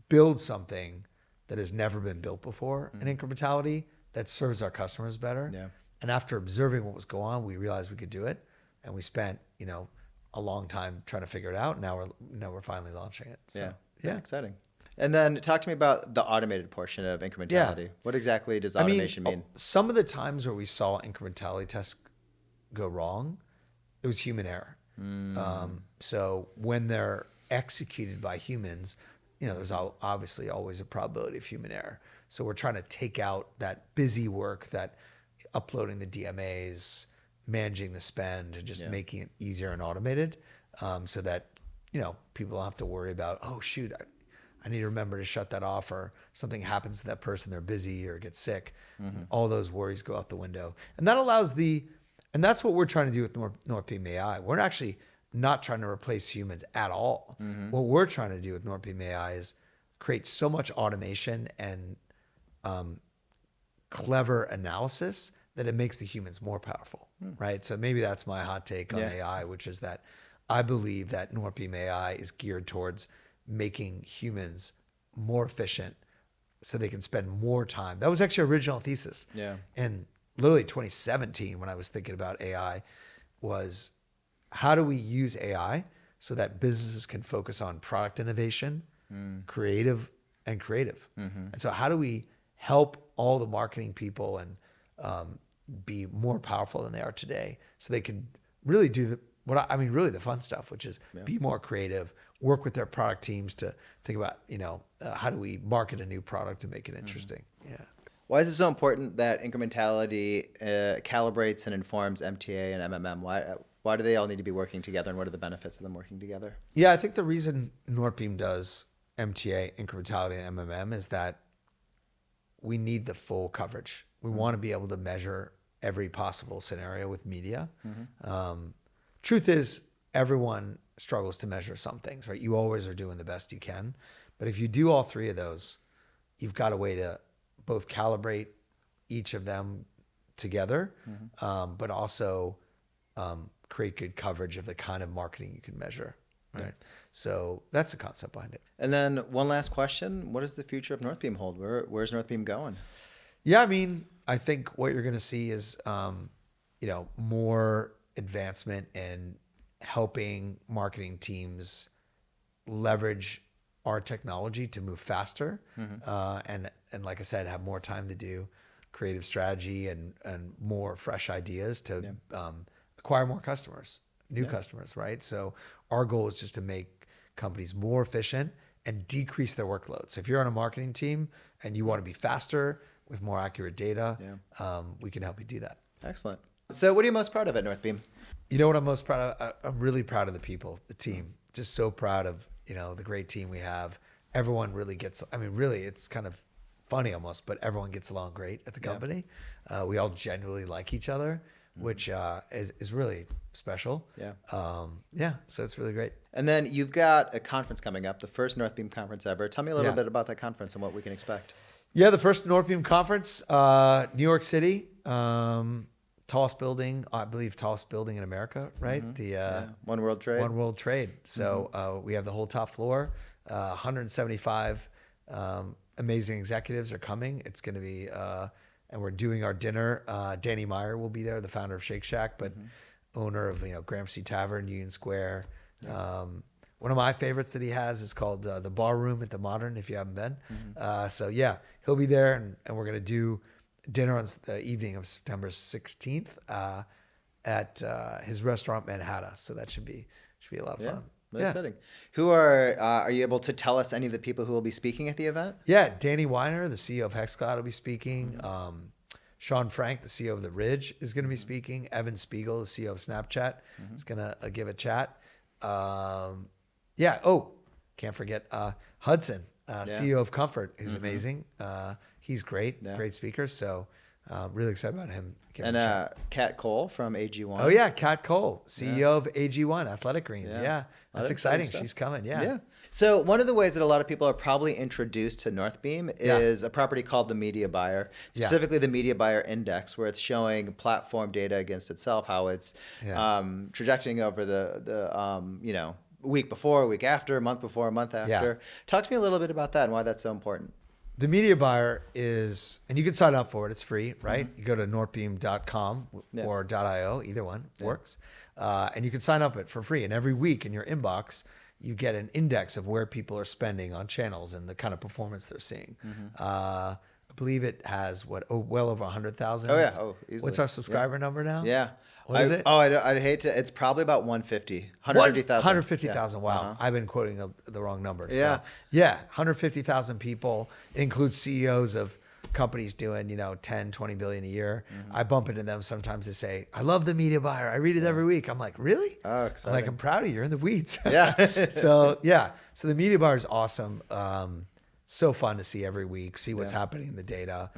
build something that has never been built before in incrementality that serves our customers better? Yeah. And after observing what was going on, we realized we could do it. And we spent, a long time trying to figure it out. Now we're finally launching it. So, yeah, exciting. And then talk to me about the automated portion of incrementality. What exactly does automation mean? Some of the times where we saw incrementality tests go wrong, it was human error. So when they're executed by humans, there's obviously always a probability of human error. So we're trying to take out that busy work, that uploading the DMAs, managing the spend, and just making it easier and automated, so that people don't have to worry about, oh shoot, I need to remember to shut that off, or something happens to that person, they're busy or get sick. All those worries go out the window, and that allows and that's what we're trying to do with Northbeam AI. We're actually not trying to replace humans at all. What we're trying to do with Northbeam AI is create so much automation and clever analysis that it makes the humans more powerful, right? So maybe that's my hot take on AI, which is that I believe that Northbeam AI is geared towards making humans more efficient so they can spend more time. That was actually our original thesis. Yeah. And literally 2017, when I was thinking about AI, was how do we use AI so that businesses can focus on product innovation, creative. And so how do we help all the marketing people and be more powerful than they are today, so they can really do really the fun stuff, which is be more creative, work with their product teams to think about, how do we market a new product and make it interesting? Yeah. Why is it so important that incrementality calibrates and informs MTA and MMM? Why do they all need to be working together, and what are the benefits of them working together? Yeah, I think the reason Northbeam does MTA, incrementality, and MMM is that we need the full coverage. We want to be able to measure every possible scenario with media. Truth is, everyone struggles to measure some things, right? You always are doing the best you can. But if you do all three of those, you've got a way to both calibrate each of them together, but also create good coverage of the kind of marketing you can measure. Right. So that's the concept behind it. And then one last question. What does the future of Northbeam hold? Where's Northbeam going? Yeah, I think what you're going to see is, more advancement in helping marketing teams leverage our technology to move faster, and like I said, have more time to do creative strategy and more fresh ideas to acquire more customers, new customers, right? So our goal is just to make companies more efficient and decrease their workload. So if you're on a marketing team and you want to be faster with more accurate data, we can help you do that. Excellent. So what are you most proud of at Northbeam? You know what I'm most proud of? I'm really proud of the people, the team. Just so proud of, the great team we have. Everyone really really, it's kind of funny almost, but everyone gets along great at the company. We all genuinely like each other, which is really special. So it's really great. And then you've got a conference coming up, the first Northbeam conference ever. Tell me a little bit about that conference and what we can expect. Yeah, the first Northbeam conference, New York City, tallest building in America, right? The One World Trade. One World Trade. So we have the whole top floor. 175 amazing executives are coming. It's going to be, and we're doing our dinner. Danny Meyer will be there, the founder of Shake Shack, but owner of Gramercy Tavern, Union Square. One of my favorites that he has is called the Bar Room at the Modern, if you haven't been. So yeah, he'll be there, and we're going to do dinner on the evening of September 16th at his restaurant Manhattan. So that should be a lot of fun. That's exciting. Who are you able to tell us any of the people who will be speaking at the event? Yeah, Danny Weiner, the CEO of HexCloud, will be speaking. Sean Frank, the CEO of The Ridge, is going to be speaking. Evan Spiegel, the CEO of Snapchat, is going to give a chat. Can't forget Hudson, CEO of Comfort, who's amazing. He's great, great speaker. So Really excited about him. And Kat Cole from AG1. Oh yeah, Kat Cole, CEO of AG1 Athletic Greens. Yeah, A lot that's of exciting exciting. stuff. She's coming. Yeah. Yeah. So one of the ways that a lot of people are probably introduced to Northbeam Yeah. is a property called the Media Buyer, Yeah. specifically the Media Buyer Index, where it's showing platform data against itself, how it's Yeah. trajecting over the week before, week after, month before, month after. Talk to me a little bit about that and why that's so important. The media buyer is, and you can sign up for it. It's free, right? You go to northbeam.com Yeah. or .io, either one works. And you can sign up it for free. And every week in your inbox, you get an index of where people are spending on channels and the kind of performance they're seeing. I believe it has well over 100,000. Oh, yeah. Oh, easily. What's our subscriber number now? Yeah. What is it? Oh, I'd hate to. It's probably about 150,000. 150,000. Wow. Uh-huh. I've been quoting the wrong number. So, Yeah. yeah. 150,000 people. It includes CEOs of companies doing, 10, 20 billion a year. I bump into them sometimes. They say, I love the media buyer. I read it every week. I'm like, really? Oh, I'm like, exciting. I'm proud of you. You're in the weeds. Yeah. So the media buyer is awesome. So fun to see every week, see what's happening in the data.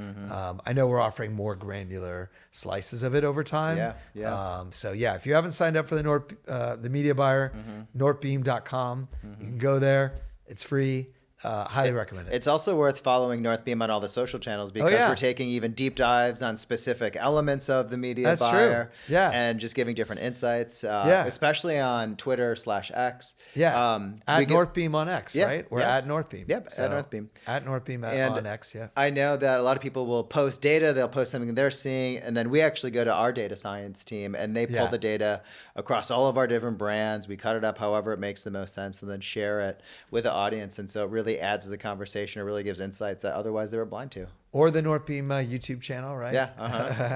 I know we're offering more granular slices of it over time. Yeah. So if you haven't signed up for the media buyer, northbeam.com, you can go there. It's free. Highly recommend it. It's also worth following Northbeam on all the social channels because yeah. we're taking even deep dives on specific elements of the media That's buyer. true. Yeah. And just giving different insights, Yeah. especially on Twitter/X. Yeah. At we get- Northbeam on X, Yeah, right? We're yeah. at Northbeam. Yep, at Northbeam. At Northbeam And on X, yeah. I know that a lot of people will post data, they'll post something they're seeing, and then we actually go to our data science team and they pull Yeah. the data across all of our different brands. We cut it up however it makes the most sense and then share it with the audience. And so it really adds to the conversation. It really gives insights that otherwise they were blind to. Or the Northbeam YouTube channel, right? Yeah,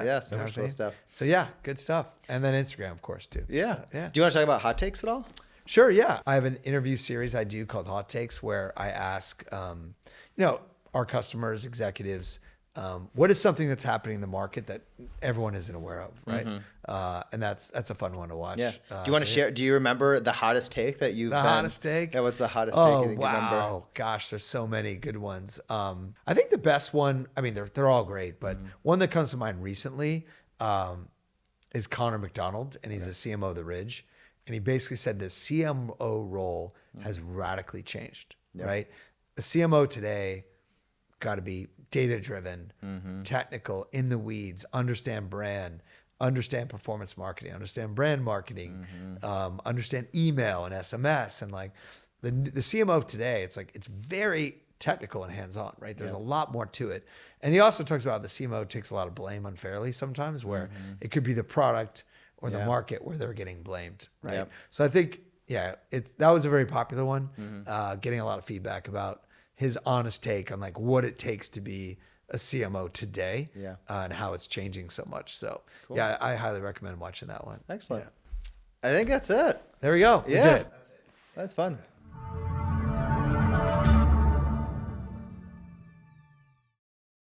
yeah, so much cool Northbeam. stuff. So yeah, good stuff. And then Instagram, of course, too. Yeah. So, yeah. Do you want to talk about hot takes at all? Sure, yeah. I have an interview series I do called Hot Takes where I ask, our customers, executives, what is something that's happening in the market that everyone isn't aware of, right? And that's a fun one to watch. Yeah. Do you want to share? Do you remember the hottest take that you've been? Hottest take? Yeah. What's the hottest take you think you remember? Wow. Gosh, there's so many good ones. I think the best one, I mean, they're all great, but one that comes to mind recently is Connor McDonald, and he's a CMO of The Ridge. And he basically said the CMO role has radically changed, right? A CMO today got to be data-driven, technical, in the weeds, understand brand, understand performance marketing, understand brand marketing, understand email and SMS. And like the CMO of today, it's very technical and hands-on, right? There's a lot more to it. And he also talks about the CMO takes a lot of blame unfairly sometimes where it could be the product or the market where they're getting blamed, right? Yep. So I think, that was a very popular one, getting a lot of feedback about his honest take on like what it takes to be a CMO today and how it's changing so much. So I highly recommend watching that one. Excellent. Yeah. I think that's it. There we go. Yeah. We did it. That's fun.